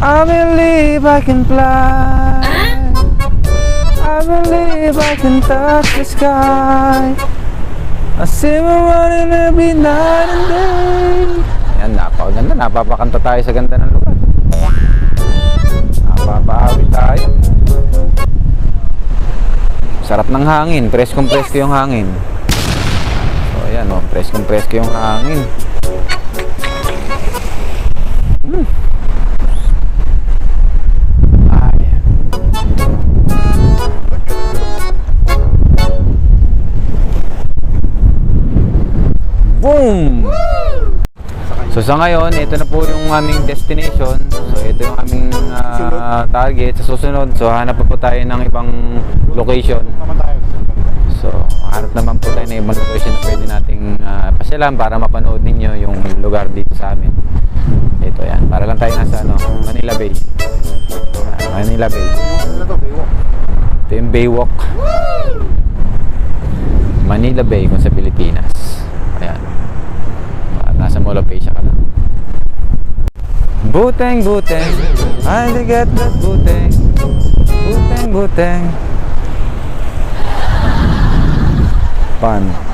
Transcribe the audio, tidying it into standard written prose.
I believe I can fly. I believe I can touch the sky. I see me running every night and day. Yan, napakaganda. Napapakanta tayo sa ganda ng lugar. Napapahawi tayo. Sarap ng hangin. Preskong presko yung hangin. So, ayan o. Preskong presko yung hangin. Boom! So sa ngayon, ito na po yung aming destination. So ito yung aming target sa susunod. So hanap pa po tayo ng ibang location. So hanap naman po tayo ng ibang location na pwede nating pasyalan para mapanood ninyo yung lugar dito sa amin. Ito yan, para lang tayo nasa Manila Bay. Manila Bay. Ito yung Baywalk. Manila Bay kung sa Pilipinas. Ayan. Nasa Mall of Asia ka lang. Buteng, buteng, I get that buteng. Buteng, buteng. Fun.